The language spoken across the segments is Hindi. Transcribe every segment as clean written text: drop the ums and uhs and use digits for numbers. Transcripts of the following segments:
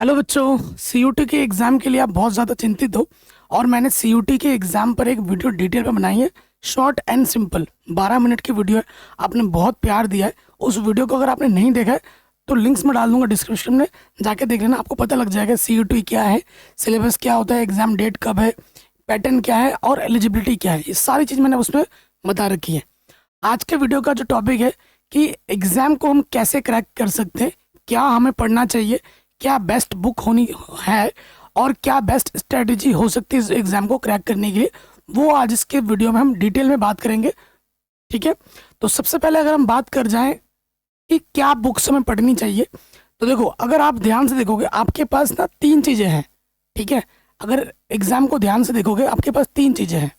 हेलो बच्चों, सीयूटी के एग्ज़ाम के लिए आप बहुत ज़्यादा चिंतित हो और मैंने सीयूटी के एग्ज़ाम पर एक वीडियो डिटेल में बनाई है। शॉर्ट एंड सिंपल 12 मिनट की वीडियो है। आपने बहुत प्यार दिया है। उस वीडियो को अगर आपने नहीं देखा है तो लिंक्स में डाल दूंगा डिस्क्रिप्शन में, जाके देख लेना। आपको पता लग जाएगा सीयूटी क्या है, सिलेबस क्या होता है, एग्ज़ाम डेट कब है, पैटर्न क्या है और एलिजिबिलिटी क्या है। ये सारी चीज़ मैंने उसमें बता रखी है। आज के वीडियो का जो टॉपिक है कि एग्ज़ाम को हम कैसे क्रैक कर सकते हैं, क्या हमें पढ़ना चाहिए, क्या बेस्ट बुक होनी है और क्या बेस्ट स्ट्रेटजी हो सकती है इस एग्ज़ाम को क्रैक करने के लिए, वो आज इसके वीडियो में हम डिटेल में बात करेंगे। ठीक है, तो सबसे पहले अगर हम बात कर जाएं कि क्या बुक्स हमें पढ़नी चाहिए, तो देखो, अगर आप ध्यान से देखोगे आपके पास ना तीन चीज़ें हैं। ठीक है, अगर एग्ज़ाम को ध्यान से देखोगे आपके पास तीन चीज़ें हैं।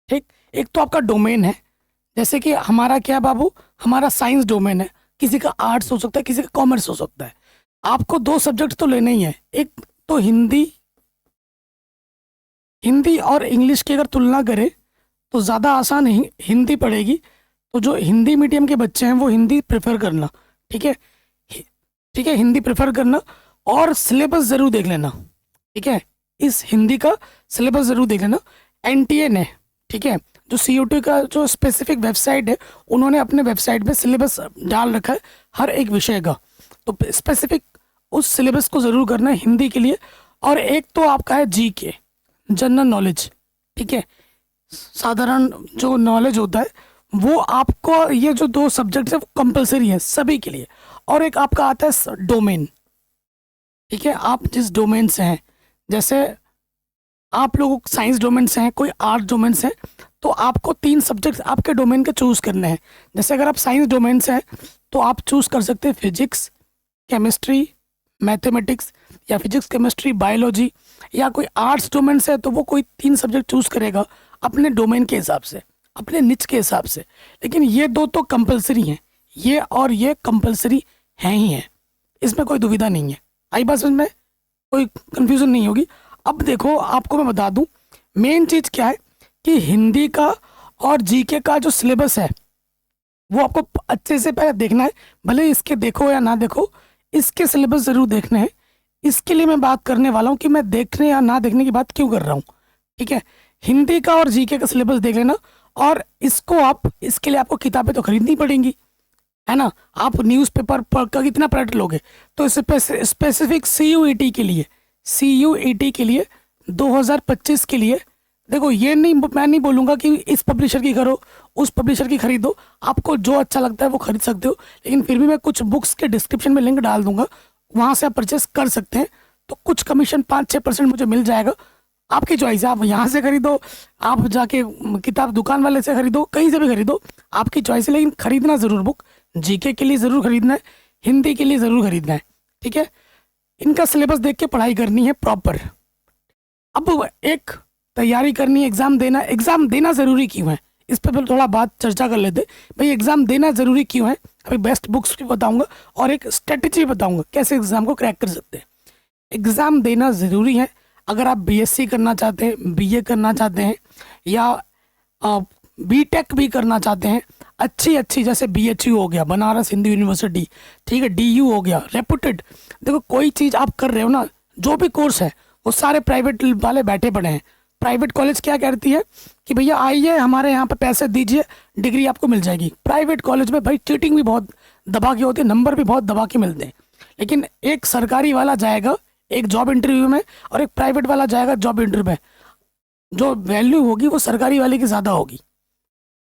ठीक, एक तो आपका डोमेन है, जैसे कि हमारा क्या बाबू, हमारा साइंस डोमेन है। किसी का आर्ट्स हो सकता है, किसी का कॉमर्स हो सकता है। आपको दो सब्जेक्ट तो लेने ही है। एक तो हिंदी, हिंदी और इंग्लिश की अगर तुलना करें तो ज़्यादा आसान हिंदी पड़ेगी। तो जो हिंदी मीडियम के बच्चे हैं वो हिंदी प्रेफर करना। ठीक है, ठीक है, हिंदी प्रेफर करना और सिलेबस ज़रूर देख लेना। ठीक है, इस हिंदी का सिलेबस ज़रूर देख लेना। एनटीए ने, ठीक है, जो सीयूटी का जो स्पेसिफिक वेबसाइट है, उन्होंने अपने वेबसाइट पे सिलेबस डाल रखा है हर एक विषय का। तो स्पेसिफिक उस सिलेबस को ज़रूर करना है हिंदी के लिए। और एक तो आपका है जीके, जनरल नॉलेज। ठीक है, साधारण जो नॉलेज होता है वो आपको, ये जो दो सब्जेक्ट है वो कंपलसरी है सभी के लिए। और एक आपका आता है डोमेन। ठीक है, आप जिस डोमेन से हैं, जैसे आप लोग साइंस डोमेन से हैं, कोई आर्ट डोमेन से हैं, तो आपको तीन सब्जेक्ट आपके डोमेन के चूज़ करने हैं। जैसे अगर आप साइंस डोमेन से हैं तो आप चूज़ कर सकते हैं फिजिक्स, केमिस्ट्री, मैथमेटिक्स, या फिजिक्स केमिस्ट्री बायोलॉजी। या कोई आर्ट्स डोमेन से है तो वो कोई तीन सब्जेक्ट चूज़ करेगा अपने डोमेन के हिसाब से, अपने निच के हिसाब से। लेकिन ये दो तो कंपलसरी हैं, ये और ये कंपलसरी हैं ही हैं, इसमें कोई दुविधा नहीं है। आई बात समझ में? कोई कंफ्यूजन नहीं होगी। अब देखो, आपको मैं बता दूं मेन चीज़ क्या है कि हिंदी का और जीके का जो सिलेबस है वो आपको अच्छे से पहले देखना है। भले इसके देखो या ना देखो, इसके सिलेबस ज़रूर देखने हैं। इसके लिए मैं बात करने वाला हूँ कि मैं देखने या ना देखने की बात क्यों कर रहा हूँ। ठीक है, हिंदी का और जीके का सिलेबस देख लेना। और इसको आप, इसके लिए आपको किताबें तो खरीदनी पड़ेंगी, है ना। आप न्यूज़पेपर का कितना पढ़ लोगे? तो स्पेसिफिक सीयूईटी के लिए, सीयूईटी के लिए 2025 के लिए, देखो, ये नहीं, मैं नहीं बोलूँगा कि इस पब्लिशर की करो, उस पब्लिशर की खरीदो। आपको जो अच्छा लगता है वो खरीद सकते हो, लेकिन फिर भी मैं कुछ बुक्स के डिस्क्रिप्शन में लिंक डाल दूंगा, वहाँ से आप परचेस कर सकते हैं। तो कुछ कमीशन 5-6% मुझे मिल जाएगा। आपकी चॉइस है, आप यहाँ से खरीदो, आप जाके किताब दुकान वाले से खरीदो, कहीं से भी खरीदो, आपकी चॉइस है। लेकिन खरीदना ज़रूर बुक, जीके के लिए ज़रूर खरीदना है, हिंदी के लिए ज़रूर खरीदना है। ठीक है, इनका सिलेबस देख के पढ़ाई करनी है प्रॉपर। अब एक तैयारी करनी है, एग्ज़ाम देना ज़रूरी क्यों है, इस पर थोड़ा बात चर्चा कर लेते। भाई, एग्ज़ाम देना ज़रूरी क्यों है? अभी बेस्ट बुक्स भी बताऊंगा और एक स्ट्रेटजी बताऊंगा कैसे एग्ज़ाम को क्रैक कर सकते हैं। एग्ज़ाम देना ज़रूरी है अगर आप बीएससी करना चाहते हैं, बीए करना चाहते हैं, या बीटेक भी करना चाहते हैं। अच्छी अच्छी, जैसे बीएचयू हो गया, बनारस हिंदू यूनिवर्सिटी, ठीक है, डीयू हो गया, रेपुटेड। देखो, कोई चीज़ आप कर रहे हो ना, जो भी कोर्स है वो सारे प्राइवेट वाले बैठे पड़े हैं। प्राइवेट कॉलेज क्या कहती है कि भैया आइए हमारे यहाँ पे पैसे दीजिए, डिग्री आपको मिल जाएगी। प्राइवेट कॉलेज में भाई चीटिंग भी बहुत दबा के होती है, नंबर भी बहुत दबा के मिलते हैं। लेकिन एक सरकारी वाला जाएगा एक जॉब इंटरव्यू में और एक प्राइवेट वाला जाएगा जॉब इंटरव्यू में, जो वैल्यू होगी वो सरकारी वाले की ज़्यादा होगी।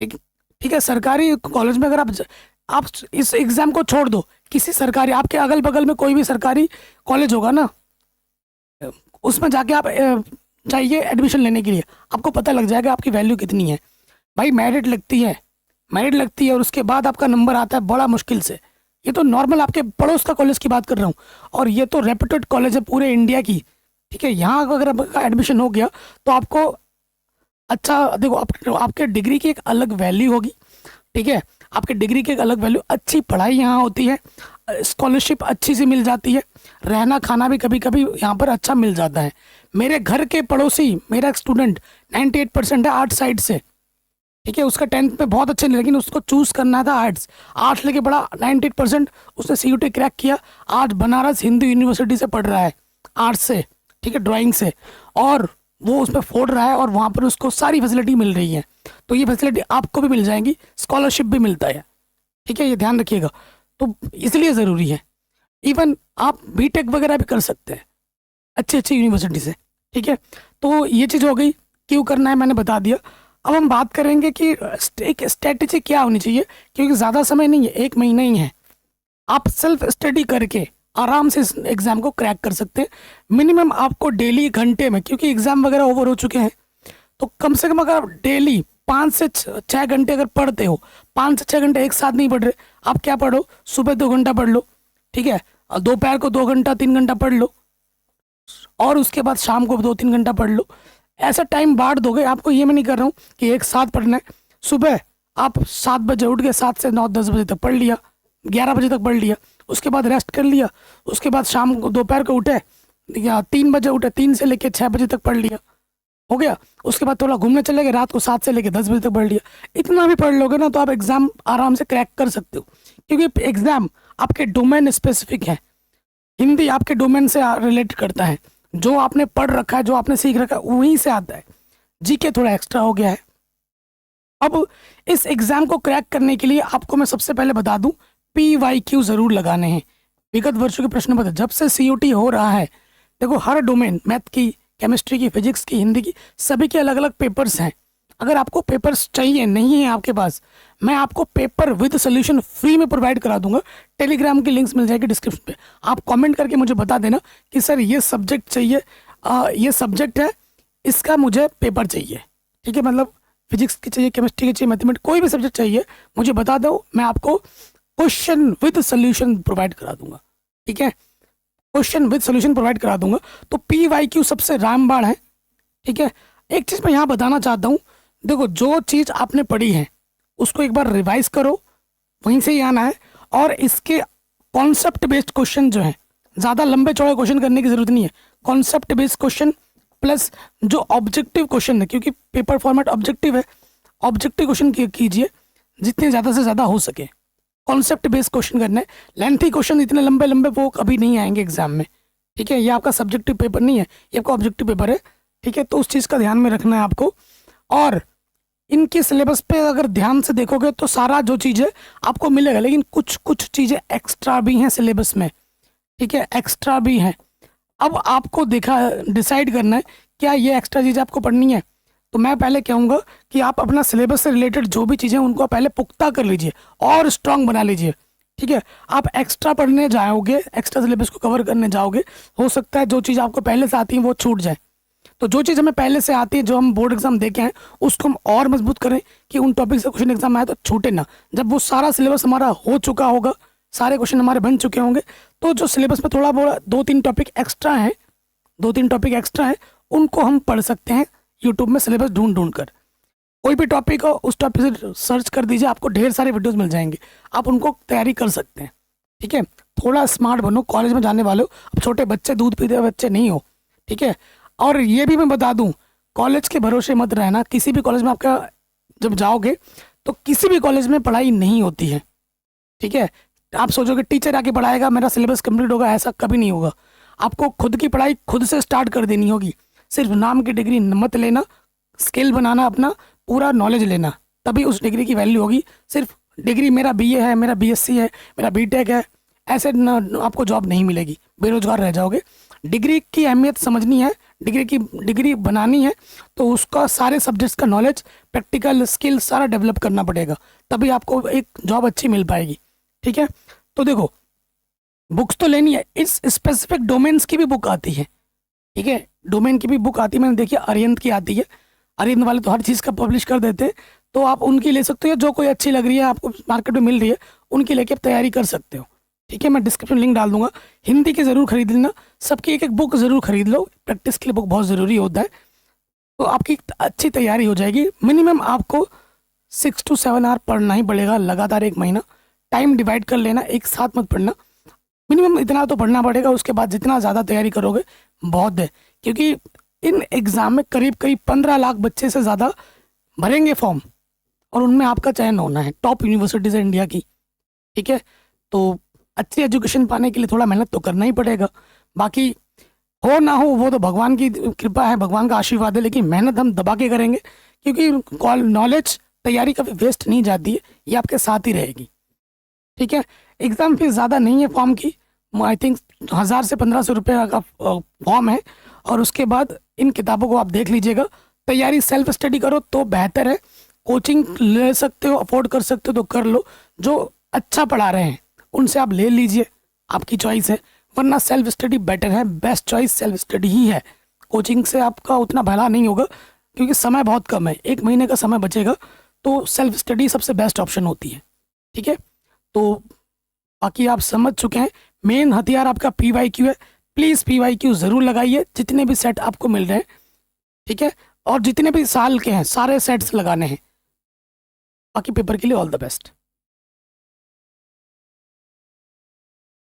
ठीक, ठीक है, सरकारी कॉलेज में अगर आप इस एग्ज़ाम को छोड़ दो, किसी सरकारी, आपके अगल बगल में कोई भी सरकारी कॉलेज होगा ना, उसमें जाके आप चाहिए एडमिशन लेने के लिए, आपको पता लग जाएगा आपकी वैल्यू कितनी है। भाई, मेरिट लगती है, मेरिट लगती है और उसके बाद आपका नंबर आता है बड़ा मुश्किल से। ये तो नॉर्मल आपके पड़ोस का कॉलेज की बात कर रहा हूँ, और ये तो रेपुटेड कॉलेज है पूरे इंडिया की। ठीक है, यहाँ अगर आपका एडमिशन हो गया तो आपको अच्छा, देखो, आपके डिग्री की एक अलग वैल्यू होगी। ठीक है, आपके डिग्री की एक अलग वैल्यू, अच्छी पढ़ाई यहाँ होती है, स्कॉलरशिप अच्छी सी मिल जाती है, रहना खाना भी कभी कभी यहाँ पर अच्छा मिल जाता है। मेरे घर के पड़ोसी, मेरा एक स्टूडेंट 98% है आर्ट साइड से। ठीक है, उसका 10th में बहुत अच्छे नहीं, लेकिन उसको चूज करना था आर्ट्स। आर्ट्स लेके पढ़ा, 98% उसने CUT क्रैक किया। आज बनारस हिंदू यूनिवर्सिटी से पढ़ रहा है आर्ट्स से, ठीक है, ड्राइंग से, और वो उसमें फोड़ रहा है और वहाँ पर उसको सारी फैसिलिटी मिल रही है। तो ये फैसिलिटी आपको भी मिल जाएंगी, स्कॉलरशिप भी मिलता है, ठीक है, ये ध्यान रखिएगा। तो इसलिए ज़रूरी है। इवन आप बीटेक वगैरह भी कर सकते हैं अच्छी अच्छी यूनिवर्सिटी से, ठीक है। तो ये चीज़ हो गई, क्यों करना है मैंने बता दिया। अब हम बात करेंगे कि एक स्ट्रेटेजी क्या होनी चाहिए, क्योंकि ज़्यादा समय नहीं है, 1 महीना ही है। आप सेल्फ स्टडी करके आराम से इस एग्ज़ाम को क्रैक कर सकते हैं। मिनिमम आपको डेली घंटे में, क्योंकि एग्ज़ाम वगैरह ओवर हो चुके हैं, तो कम से कम अगर आप डेली 5 से 6 घंटे अगर पढ़ते हो, 5 से 6 घंटे एक साथ नहीं पढ़ रहे, आप क्या पढ़ो, सुबह 2 घंटा पढ़ लो, ठीक है, और दोपहर को 2 घंटा 3 घंटा पढ़ लो, और उसके बाद शाम को 2-3 घंटा पढ़ लो। ऐसा टाइम बांट दोगे। आपको ये मैं नहीं कर रहा हूँ कि एक साथ पढ़ना है। सुबह आप 7 बजे उठ गए, 7 से 9-10 बजे तक पढ़ लिया, 11 बजे तक पढ़ लिया, उसके बाद रेस्ट कर लिया, उसके बाद शाम को दोपहर को उठे या 3 बजे उठे, 3 से लेके 6 बजे तक पढ़ लिया, हो गया। उसके बाद थोड़ा घूमने चले गए, रात को 7 से लेके 10 बजे तक पढ़ लिया। इतना भी पढ़ लोगे ना तो आप एग्ज़ाम आराम से क्रैक कर सकते हो, क्योंकि एग्ज़ाम आपके डोमेन स्पेसिफिक है। हिंदी आपके डोमेन से रिलेट करता है, जो आपने पढ़ रखा है, जो आपने सीख रखा है, वहीं से आता है। जीके थोड़ा एक्स्ट्रा हो गया है। अब इस एग्ज़ाम को क्रैक करने के लिए आपको मैं सबसे पहले बता दूं, PYQ ज़रूर लगाने हैं। विगत वर्षों के प्रश्न पत्र, जब से CUT हो रहा है, देखो हर डोमेन, मैथ की, केमिस्ट्री की, फिजिक्स की, हिंदी की, सभी के अलग अलग पेपर्स हैं। अगर आपको पेपर्स चाहिए, नहीं है आपके पास, मैं आपको पेपर विद सोल्यूशन फ्री में प्रोवाइड करा दूंगा। टेलीग्राम की लिंक्स मिल जाएगी डिस्क्रिप्शन पे। आप कमेंट करके मुझे बता देना कि सर ये सब्जेक्ट चाहिए, ये सब्जेक्ट है, इसका मुझे पेपर चाहिए, ठीक है, मतलब फिजिक्स की चाहिए, केमिस्ट्री की चाहिए, मैथमेटिक्स, कोई भी सब्जेक्ट चाहिए, मुझे बता दो, मैं आपको क्वेश्चन विद सोल्यूशन प्रोवाइड करा दूंगा, ठीक है, क्वेश्चन विद सोल्यूशन प्रोवाइड करा दूंगा। तो PYQ सबसे रामबाण है, ठीक है। एक चीज़ मैं यहाँ बताना चाहता हूँ, देखो जो चीज़ आपने पढ़ी है उसको एक बार रिवाइज करो, वहीं से ही आना है। और इसके कॉन्सेप्ट बेस्ड क्वेश्चन जो है, ज़्यादा लंबे चौड़े क्वेश्चन करने की ज़रूरत नहीं है। कॉन्सेप्ट बेस्ड क्वेश्चन प्लस जो ऑब्जेक्टिव क्वेश्चन है, क्योंकि पेपर फॉर्मेट ऑब्जेक्टिव है, ऑब्जेक्टिव क्वेश्चन कीजिए जितने ज़्यादा से ज़्यादा हो सके। कॉन्सेप्ट बेस्ड क्वेश्चन करना है। लेंथी क्वेश्चन इतने लंबे लंबे वो कभी नहीं आएंगे एग्जाम में, ठीक है। ये आपका सब्जेक्टिव पेपर नहीं है, ये आपका ऑब्जेक्टिव पेपर है, ठीक है। तो उस चीज़ का ध्यान में रखना है आपको। और इनके सिलेबस पे अगर ध्यान से देखोगे तो सारा जो चीज़ है आपको मिलेगा, लेकिन कुछ कुछ चीज़ें एक्स्ट्रा भी हैं सिलेबस में, ठीक है, एक्स्ट्रा भी हैं। अब आपको डिसाइड करना है क्या ये एक्स्ट्रा चीज़ आपको पढ़नी है। तो मैं पहले कहूँगा कि आप अपना सिलेबस से रिलेटेड जो भी चीज़ें उनको पहले पुख्ता कर लीजिए और स्ट्रांग बना लीजिए, ठीक है। आप एक्स्ट्रा पढ़ने जाओगे, एक्स्ट्रा सिलेबस को कवर करने जाओगे, हो सकता है जो चीज़ आपको पहले से आती है वो छूट जाए। तो जो चीज़ हमें पहले से आती है, जो हम बोर्ड एग्जाम देखे हैं, उसको हम और मजबूत करें कि उन टॉपिक से क्वेश्चन एग्जाम आए तो छूटे ना। जब वो सारा सिलेबस हमारा हो चुका होगा, सारे क्वेश्चन हमारे बन चुके होंगे, तो जो सिलेबस में थोड़ा बहुत 2-3 टॉपिक एक्स्ट्रा हैं, 2-3 टॉपिक एक्स्ट्रा हैं, उनको हम पढ़ सकते हैं यूट्यूब में सिलेबस ढूंढ कर। कोई भी टॉपिक हो उस टॉपिक से सर्च कर दीजिए, आपको ढेर सारे वीडियोस मिल जाएंगे, आप उनको तैयारी कर सकते हैं, ठीक है। थोड़ा स्मार्ट बनो, कॉलेज में जाने वाले हो, अब छोटे बच्चे, दूध पीते बच्चे नहीं हो, ठीक है। और ये भी मैं बता दूं, कॉलेज के भरोसे मत रहना। किसी भी कॉलेज में आपका जब जाओगे तो किसी भी कॉलेज में पढ़ाई नहीं होती है, ठीक है। आप सोचोगे टीचर आके पढ़ाएगा, मेरा सिलेबस कंप्लीट होगा, ऐसा कभी नहीं होगा। आपको खुद की पढ़ाई खुद से स्टार्ट कर देनी होगी। सिर्फ नाम की डिग्री मत लेना, स्किल बनाना, अपना पूरा नॉलेज लेना, तभी उस डिग्री की वैल्यू होगी। सिर्फ डिग्री मेरा BA है, मेरा BSc है, मेरा BTech है, ऐसे ना आपको जॉब नहीं मिलेगी, बेरोजगार रह जाओगे। डिग्री की अहमियत समझनी है, डिग्री बनानी है, तो उसका सारे सब्जेक्ट्स का नॉलेज, प्रैक्टिकल स्किल सारा डेवलप करना पड़ेगा, तभी आपको एक जॉब अच्छी मिल पाएगी, ठीक है। तो देखो, बुक्स तो लेनी है, इस स्पेसिफिक डोमेन्स की भी बुक आती है, ठीक है, डोमेन की भी बुक आती है। मैंने देखी अरिहंत की आती है, अरिहंत वाले तो हर चीज़ का पब्लिश कर देते हैं, तो आप उनकी ले सकते हो। जो कोई अच्छी लग रही है, आपको मार्केट में मिल रही है, उनकी लेके आप तैयारी कर सकते हो, ठीक है। मैं डिस्क्रिप्शन लिंक डाल दूंगा। हिंदी की ज़रूर खरीद लेना, सबकी एक एक बुक ज़रूर खरीद लो, प्रैक्टिस के लिए बुक बहुत ज़रूरी होता है, तो आपकी अच्छी तैयारी हो जाएगी। मिनिमम आपको 6 to 7 आवर पढ़ना ही पड़ेगा लगातार, 1 महीना। टाइम डिवाइड कर लेना, एक साथ मत पढ़ना, मिनिमम इतना तो पढ़ना पड़ेगा। उसके बाद जितना ज़्यादा तैयारी करोगे बहुत है, क्योंकि इन एग्ज़ाम में करीब 15 लाख बच्चे से ज़्यादा भरेंगे फॉर्म, और उनमें आपका चयन होना है, टॉप यूनिवर्सिटीज़ है इंडिया की, ठीक है। तो अच्छी एजुकेशन पाने के लिए थोड़ा मेहनत तो करना ही पड़ेगा, बाकी हो ना हो वो तो भगवान की कृपा है, भगवान का आशीर्वाद है, लेकिन मेहनत हम दबा के करेंगे, क्योंकि नॉलेज तैयारी कभी वेस्ट नहीं जाती है, ये आपके साथ ही रहेगी, ठीक है। एग्ज़ाम फीस ज़्यादा नहीं है फॉर्म की, आई थिंक 1000 से 1500 रुपये का फॉर्म है, और उसके बाद इन किताबों को आप देख लीजिएगा। तैयारी सेल्फ स्टडी करो तो बेहतर है, कोचिंग ले सकते हो, अफोर्ड कर सकते हो तो कर लो, जो अच्छा पढ़ा रहे हैं उनसे आप ले लीजिए, आपकी चॉइस है, वरना सेल्फ स्टडी बेटर है, बेस्ट चॉइस सेल्फ स्टडी ही है। कोचिंग से आपका उतना भला नहीं होगा, क्योंकि समय बहुत कम है, 1 महीने का समय बचेगा, तो सेल्फ स्टडी सबसे बेस्ट ऑप्शन होती है, ठीक है। तो बाकी आप समझ चुके हैं, मेन हथियार आपका PYQ है, प्लीज़ PYQ ज़रूर लगाइए, जितने भी सेट आपको मिल रहे हैं, ठीक है, और जितने भी साल के हैं सारे सेट्स लगाने हैं। बाकी पेपर के लिए ऑल द बेस्ट।